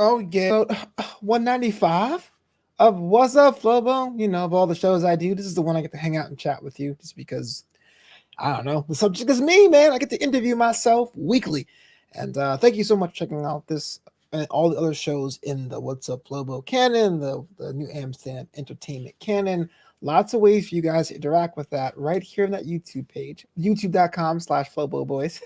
Oh yeah, 195 of Wassup, Flobo. You know, of all the shows I do, this is the one I get to hang out and chat with you, just because I don't know, the subject is me, man. I get to interview myself weekly, and thank you so much for checking out this and all the other shows in the What's Up Flobo canon, the New Amsterdam Entertainment canon. Lots of ways for you guys to interact with that right here on that YouTube page, youtube.com/Flobo Boys.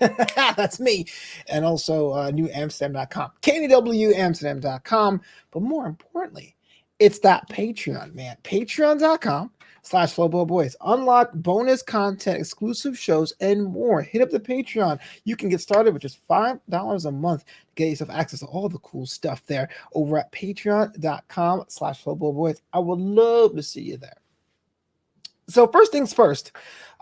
That's me. And also newamsterdam.com, KNWAmsterdam.com. But more importantly, it's that Patreon, man. Patreon.com/Flobo Boys. Unlock bonus content, exclusive shows, and more. Hit up the Patreon. You can get started with just $5 a month to get yourself access to all the cool stuff there over at patreon.com/Flobo Boys. I would love to see you there. So first things first,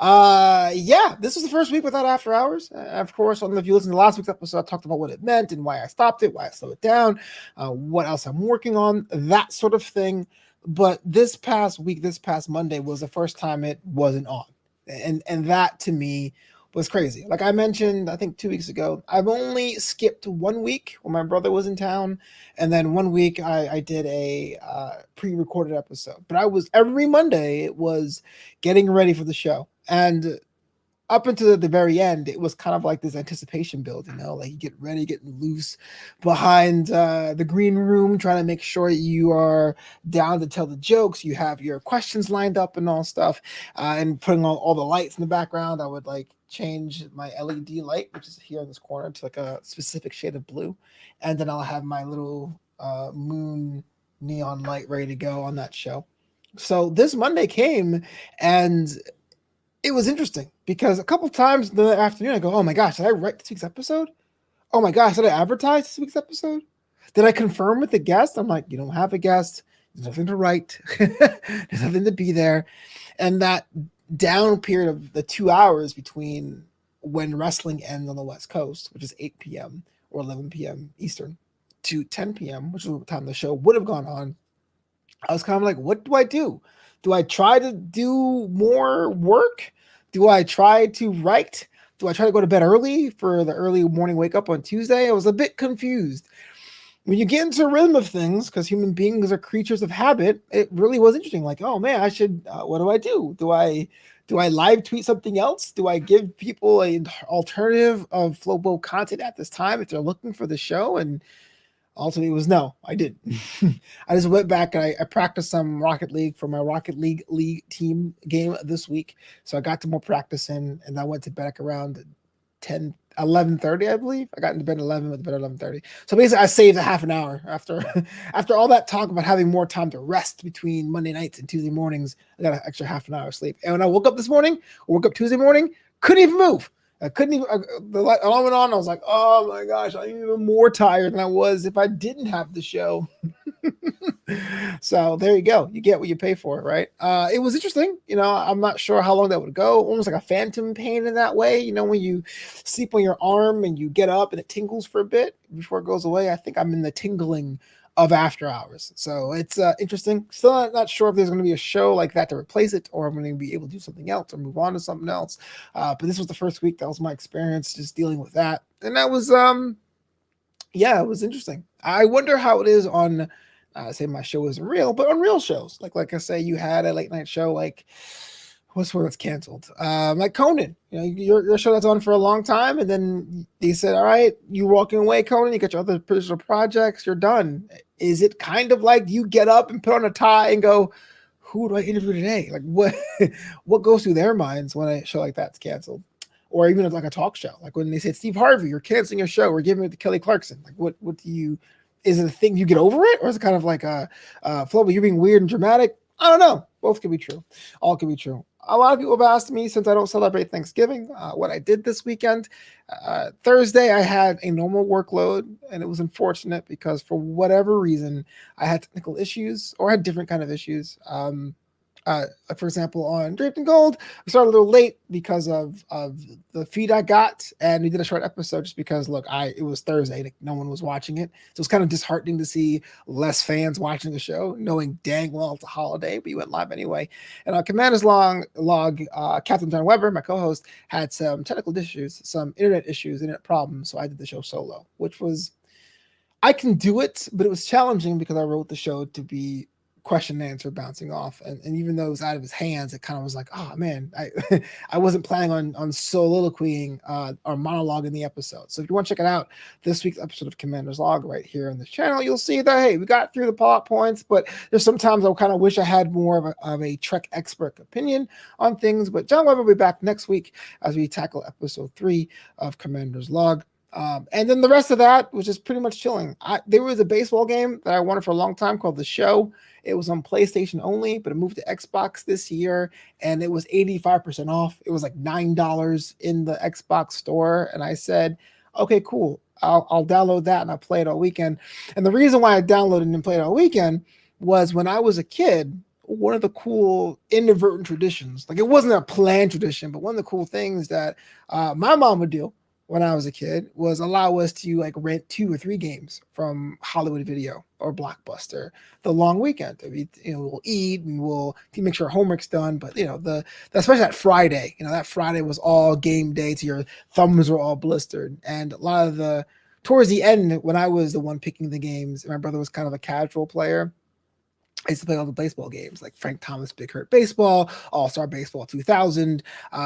yeah, this was the first week without After Hours. Of course, if you listen to last week's episode, I talked about what it meant and why I stopped it, why I slowed it down, what else I'm working on, that sort of thing. But this past week, this past Monday was the first time it wasn't on, and that to me was crazy. Like I mentioned, I think 2 weeks ago, I've only skipped 1 week when my brother was in town, and then 1 week I did a pre-recorded episode. But I was every Monday it was getting ready for the show, and up until the very end, it was kind of like this anticipation build, you know, like you get ready, getting loose behind the green room, trying to make sure you are down to tell the jokes. You have your questions lined up and all stuff, and putting on all the lights in the background. I would like change my LED light, which is here in this corner, to like a specific shade of blue, and then I'll have my little moon neon light ready to go on that show. So this Monday came, and it was interesting because a couple times in the afternoon I go, "Oh my gosh, did I write this week's episode? Oh my gosh, did I advertise this week's episode? Did I confirm with the guest?" I'm like, "You don't have a guest. There's nothing to write. There's nothing to be there." And that down period of the 2 hours between when wrestling ends on the West Coast, which is 8 p.m. or 11 p.m. Eastern, to 10 p.m., which is the time the show would have gone on, I was kind of like, what do I do? Do I try to do more work? Do I try to write? Do I try to go to bed early for the early morning wake up on Tuesday? I was a bit confused. When you get into a rhythm of things, because human beings are creatures of habit, it really was interesting. Like, oh man, I should. What do I do? Do I live tweet something else? Do I give people an alternative of Flobo content at this time if they're looking for the show? And ultimately, it was no, I didn't. I just went back and I practiced some Rocket League for my Rocket League team game this week. So I got to more practice in, and I went to bed around 10, 11:30, I believe. I got into bed at 11, went to bed at 11:30. So basically, I saved a half an hour after after all that talk about having more time to rest between Monday nights and Tuesday mornings. I got an extra half an hour of sleep. And when I woke up this morning, or woke up Tuesday morning, couldn't even move. I couldn't even. The light alarm went on. I was like, "Oh my gosh, I'm even more tired than I was if I didn't have the show." So there you go. You get what you pay for, right? It was interesting. You know, I'm not sure how long that would go. Almost like a phantom pain in that way. You know, when you sleep on your arm and you get up and it tingles for a bit before it goes away. I think I'm in the tingling of After Hours. So it's interesting. Still not sure if there's going to be a show like that to replace it, or I'm going to be able to do something else or move on to something else. But this was the first week. That was my experience just dealing with that. And that was, yeah, it was interesting. I wonder how it is on, say my show isn't real, but on real shows. Like I say, you had a late night show like, what's one that's canceled? Like Conan, you know, your show that's on for a long time, and then they said, "All right, you walking away, Conan. You got your other personal projects. You're done." Is it kind of like you get up and put on a tie and go, "Who do I interview today?" Like what what goes through their minds when a show like that's canceled, or even like a talk show, like when they said Steve Harvey, you're canceling your show, we're giving it to Kelly Clarkson. Like what do you? Is it a thing you get over it, or is it kind of like Flobo, you're being weird and dramatic? I don't know. Both can be true. All can be true. A lot of people have asked me, since I don't celebrate Thanksgiving, what I did this weekend. Thursday, I had a normal workload, and it was unfortunate because for whatever reason, I had technical issues or had different kind of issues. For example, on Draped in Gold, we started a little late because of the feed I got, and we did a short episode just because look, it was Thursday, like, no one was watching it, so it's kind of disheartening to see less fans watching the show, knowing dang well it's a holiday, but you went live anyway. And on Commanders log, Captain John Weber, my co-host, had some technical issues, some internet issues, internet problems, so I did the show solo, which was I can do it, but it was challenging because I wrote the show to be question and answer bouncing off, and even though it was out of his hands, it kind of was like, oh man, I I wasn't planning on soliloquying or monologue in the episode. So if you want to check it out, this week's episode of Commander's Log right here on this channel, you'll see that hey, we got through the plot points, but there's sometimes I kind of wish I had more of a Trek expert opinion on things. But John Weber will be back next week as we tackle episode 3 of Commander's Log. And then the rest of that was just pretty much chilling. There was a baseball game that I wanted for a long time called The Show. It was on PlayStation only, but it moved to Xbox this year, and it was 85% off. It was like $9 in the Xbox store, and I said, okay, cool. I'll download that and I'll play it all weekend. And the reason why I downloaded and played it all weekend was when I was a kid, one of the cool inadvertent traditions, like it wasn't a planned tradition, but one of the cool things that my mom would do when I was a kid was allow us to like rent 2 or 3 games from Hollywood Video or Blockbuster the long weekend. We'll eat and we'll make sure our homework's done. But especially that Friday, that Friday was all game day to your thumbs were all blistered. And a lot of towards the end, when I was the one picking the games, my brother was kind of a casual player. I used to play all the baseball games like Frank Thomas Big Hurt Baseball, All-Star Baseball 2000.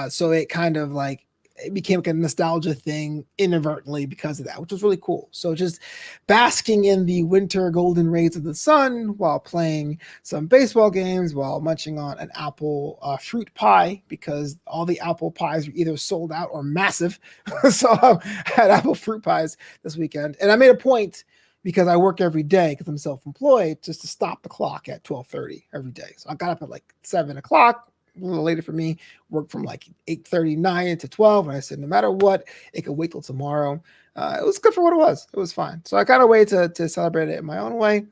So it kind of like, it became like a nostalgia thing inadvertently because of that, which was really cool. So just basking in the winter golden rays of the sun while playing some baseball games, while munching on an apple fruit pie, because all the apple pies were either sold out or massive. So I had apple fruit pies this weekend. And I made a point, because I work every day because I'm self-employed, just to stop the clock at 12:30 every day. So I got up at like 7 o'clock, a little later for me, worked from like 8:39 to 12. And I said, no matter what, it could wait till tomorrow. It was good for what it was. It was fine. So I kind of waited to celebrate it in my own way,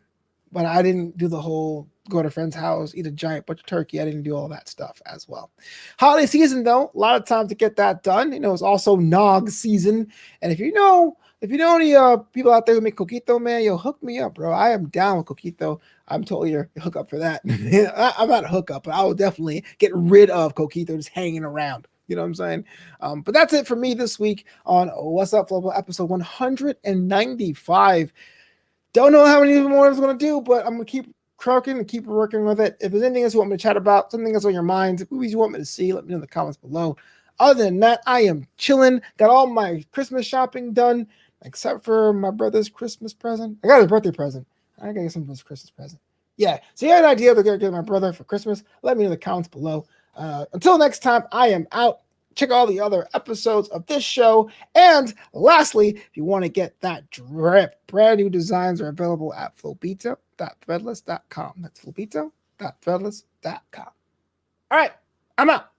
but I didn't do the whole go to a friend's house, eat a giant bunch of turkey. I didn't do all that stuff as well. Holiday season, though, a lot of time to get that done. It's also Nog season. And if you know any people out there who make coquito, man, yo, hook me up, bro. I am down with coquito. I'm totally your hookup for that. I'm not a hookup, but I will definitely get rid of coquito just hanging around. You know what I'm saying? But that's it for me this week on What's Up, Flobo, episode 195. Don't know how many more I'm going to do, but I'm going to keep croaking and keep working with it. If there's anything else you want me to chat about, something else on your mind, movies you want me to see, let me know in the comments below. Other than that, I am chilling. Got all my Christmas shopping done, except for my brother's Christmas present. I got his birthday present. I gotta get some of his Christmas present. Yeah, so you had an idea of what to get my brother for Christmas? Let me know in the comments below. Until next time, I am out. Check all the other episodes of this show. And lastly, if you want to get that drip, brand new designs are available at flobito.threadless.com. That's flobito.threadless.com. All right, I'm out.